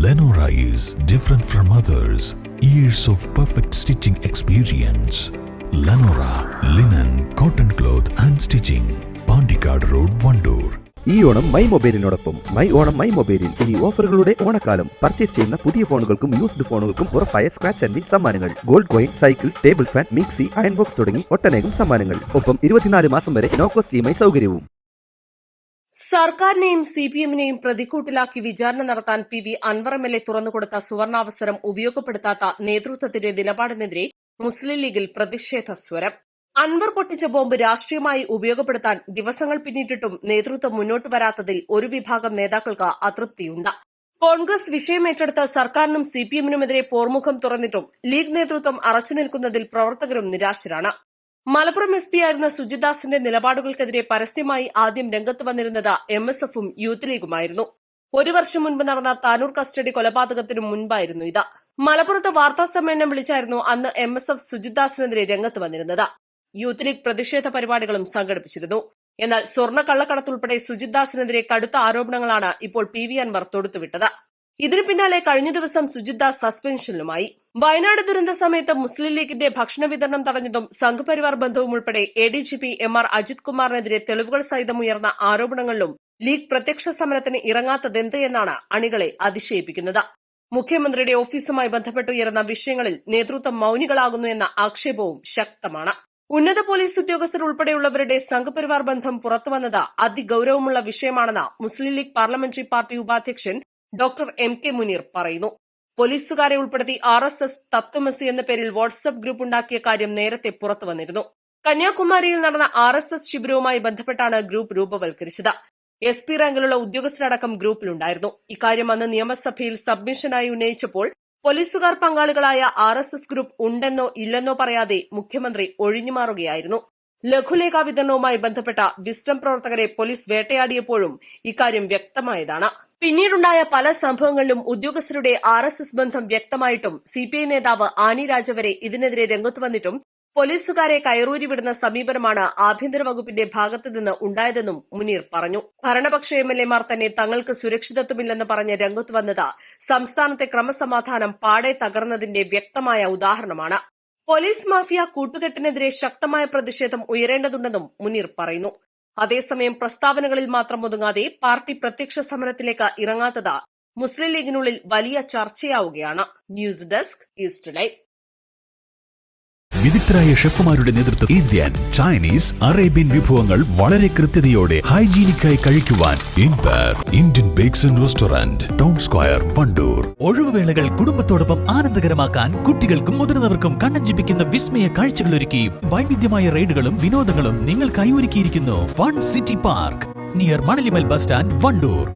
Lenora is different from others. Years of perfect stitching experience. Lenora linen, cotton cloth and stitching. Pandikad Road, Vandoor. ഈ Onam my മൊബൈലിനോടൊപ്പം my മൊബൈലിൽ ഇനി ഓഫറുകളുടെ ഓണക്കാലം. Purchase ചെയ്യുന്ന പുതിയ ഫോണുകൾക്കും used ഫോണുകൾക്കും ഉറപ്പായ scratch and win സമ്മാനങ്ങൾ. Gold coin, cycle, table fan, mixie, iron box തുടങ്ങി ഒട്ടനേകം സമ്മാനങ്ങൾ. ഒപ്പം 24 മാസം വരെ നോ കോസ്റ്റ് EMI സൗകര്യവും. സർക്കാരിനെയും CPM-നെയും പ്രതിക്കൂട്ടിലാക്കി വിചാരണ നടത്താൻ PV അൻവർ MLA തുറന്നുകൊടുത്ത സുവർണാവസരം ഉപയോഗപ്പെടുത്താത്ത നേതൃത്വത്തിന്റെ നിലപാടിനെതിരെ മുസ്ലിം ലീഗിൽ പ്രതിഷേധ സ്വരം. അൻവർ പൊട്ടിച്ച ബോംബ് രാഷ്ട്രീയമായി ഉപയോഗപ്പെടുത്താൻ ദിവസങ്ങൾ പിന്നിട്ടിട്ടും നേതൃത്വം മുന്നോട്ട് വരാത്തതിൽ ഒരു വിഭാഗം നേതാക്കൾക്ക് അതൃപ്തിയുണ്ട്. കോൺഗ്രസ് വിഷയമേറ്റെടുത്ത് സർക്കാരിനും CPM-നുമെതിരെ പോർമുഖം തുറന്നിട്ടും ലീഗ് നേതൃത്വം അറച്ചുനിൽക്കുന്നതിൽ പ്രവർത്തകരും നിരാശരാണ്. മലപ്പുറം SP ആയിരുന്ന സുജിദാസിന്റെ നിലപാടുകൾക്കെതിരെ പരസ്യമായി ആദ്യം രംഗത്ത് വന്നിരുന്നത് MSF-ഉം യൂത്ത് ലീഗുമായിരുന്നു. ഒരു വർഷം മുൻപ് നടന്ന താനൂർ കസ്റ്റഡി കൊലപാതകത്തിനു മുൻപായിരുന്നു ഇത്. മലപ്പുറത്ത് വാർത്താസമ്മേളനം വിളിച്ചായിരുന്നു അന്ന് MSF സുജിദാസിനെതിരെ രംഗത്ത് വന്നിരുന്നത്. യൂത്ത് ലീഗ് പ്രതിഷേധ പരിപാടികളും സംഘടിപ്പിച്ചിരുന്നു. എന്നാൽ സ്വർണ്ണ കള്ളക്കടത്തുൾപ്പെടെ സുജിദാസിനെതിരെ കടുത്ത ആരോപണങ്ങളാണ് ഇപ്പോൾ PV അൻവർ തൊടുത്തുവിട്ടത്. ഇതിനു പിന്നാലെ കഴിഞ്ഞ ദിവസം സുജിദാസ് സസ്പെൻഷനിലുമായി. വയനാട് ദുരന്ത സമയത്ത് മുസ്ലിം ലീഗിന്റെ ഭക്ഷണ വിതരണം തടഞ്ഞതും സംഘപരിവാർ ബന്ധവും ഉൾപ്പെടെ ADGP MR അജിത് കുമാറിനെതിരെ തെളിവുകൾ സഹിതം ഉയർന്ന ആരോപണങ്ങളിലും ലീഗ് പ്രത്യക്ഷ സമരത്തിന് ഇറങ്ങാത്തതെന്ത് എന്നാണ് അണികളെ അതിശയിപ്പിക്കുന്നത്. മുഖ്യമന്ത്രിയുടെ ഓഫീസുമായി ബന്ധപ്പെട്ടുയർന്ന വിഷയങ്ങളിൽ നേതൃത്വം മൌനികളാകുന്നു എന്ന ആക്ഷേപവും ശക്തമാണ്. ഉന്നത പോലീസ് ഉദ്യോഗസ്ഥർ ഉൾപ്പെടെയുള്ളവരുടെ സംഘപരിവാർ ബന്ധം പുറത്തുവന്നത് അതിഗൌരവമുള്ള വിഷയമാണെന്ന് മുസ്ലിം ലീഗ് പാർലമെന്ററി പാർട്ടി ഉപാധ്യക്ഷൻ ഡോക്ടർ MK മുനീർ പറയുന്നു. പോലീസുകാരെ ഉൾപ്പെടുത്തി RSS തത്വമസി എന്ന പേരിൽ വാട്സ്ആപ്പ് ഗ്രൂപ്പ് ഉണ്ടാക്കിയ കാര്യം നേരത്തെ പുറത്തുവന്നിരുന്നു. കന്യാകുമാരിയിൽ നടന്ന RSS ശിബിരവുമായി ബന്ധപ്പെട്ടാണ് ഗ്രൂപ്പ് രൂപവൽക്കരിച്ചത്. SP റാങ്കിലുള്ള ഉദ്യോഗസ്ഥരടക്കം ഗ്രൂപ്പിലുണ്ടായിരുന്നു. ഇക്കാര്യം അന്ന് നിയമസഭയിൽ സബ്മിഷനായി ഉന്നയിച്ചപ്പോൾ പോലീസുകാർ പങ്കാളികളായ RSS ഗ്രൂപ്പ് ഉണ്ടെന്നോ ഇല്ലെന്നോ പറയാതെ മുഖ്യമന്ത്രി ഒഴിഞ്ഞുമാറുകയായിരുന്നു. ലഘുലേഖാ വിതരണവുമായി ബന്ധപ്പെട്ട വിസ്ഡം പ്രവർത്തകരെ പോലീസ് വേട്ടയാടിയപ്പോഴും ഇക്കാര്യം വ്യക്തമായതാണ്. പിന്നീടുണ്ടായ പല സംഭവങ്ങളിലും ഉദ്യോഗസ്ഥരുടെ RSS ബന്ധം വ്യക്തമായിട്ടും CPI നേതാവ് ആനി രാജ വരെ ഇതിനെതിരെ രംഗത്തു വന്നിട്ടും പോലീസുകാരെ കയറൂരി വിടുന്ന സമീപനമാണ് ആഭ്യന്തര വകുപ്പിന്റെ ഭാഗത്തുനിന്ന് ഉണ്ടായതെന്നും മുനീർ പറഞ്ഞു. ഭരണപക്ഷ MLA-മാർ തന്നെ തങ്ങൾക്ക് സുരക്ഷിതത്വമില്ലെന്ന് പറഞ്ഞ് രംഗത്തു വന്നത് സംസ്ഥാനത്തെ ക്രമസമാധാനം പാടെ തകർന്നതിന്റെ വ്യക്തമായ ഉദാഹരണമാണ്. പോലീസ് മാഫിയ കൂട്ടുകെട്ടിനെതിരെ ശക്തമായ പ്രതിഷേധം ഉയരേണ്ടതുണ്ടെന്നും മുനീർ പറയുന്നു. അതേസമയം പ്രസ്താവനകളിൽ മാത്രം ഒതുങ്ങാതെ പാർട്ടി പ്രത്യക്ഷ സമരത്തിലേക്ക് ഇറങ്ങാത്തത് മുസ്ലിം ലീഗിനുള്ളിൽ വലിയ ചർച്ചയാവുകയാണ്. News desk east live. വിദഗ്ധരായ ഷെഫുമാരുടെ നേതൃത്വം ഇന്ത്യൻ, ചൈനീസ്, അറേബ്യൻ വിഭവങ്ങൾ വളരെ കൃത്യതയോടെ ഹൈജീനിക്കായി കഴിക്കുവാൻ Indian bakes and restaurant, town square, Wandoor. ഒഴിവുവേളകൾ കുടുംബത്തോടൊപ്പം ആനന്ദകരമാക്കാൻ കുട്ടികൾക്കും മുതിർന്നവർക്കും കണ്ണഞ്ചിപ്പിക്കുന്ന വിസ്മയ കാഴ്ചകളൊരുക്കി വൈവിധ്യമായ റൈഡുകളും വിനോദങ്ങളും നിങ്ങൾക്കായി ഒരുക്കിയിരിക്കുന്നു. ഫൺ സിറ്റി പാർക്ക് നിയർ മണലിമൽ ബസ് സ്റ്റാൻഡ്, വണ്ടൂർ.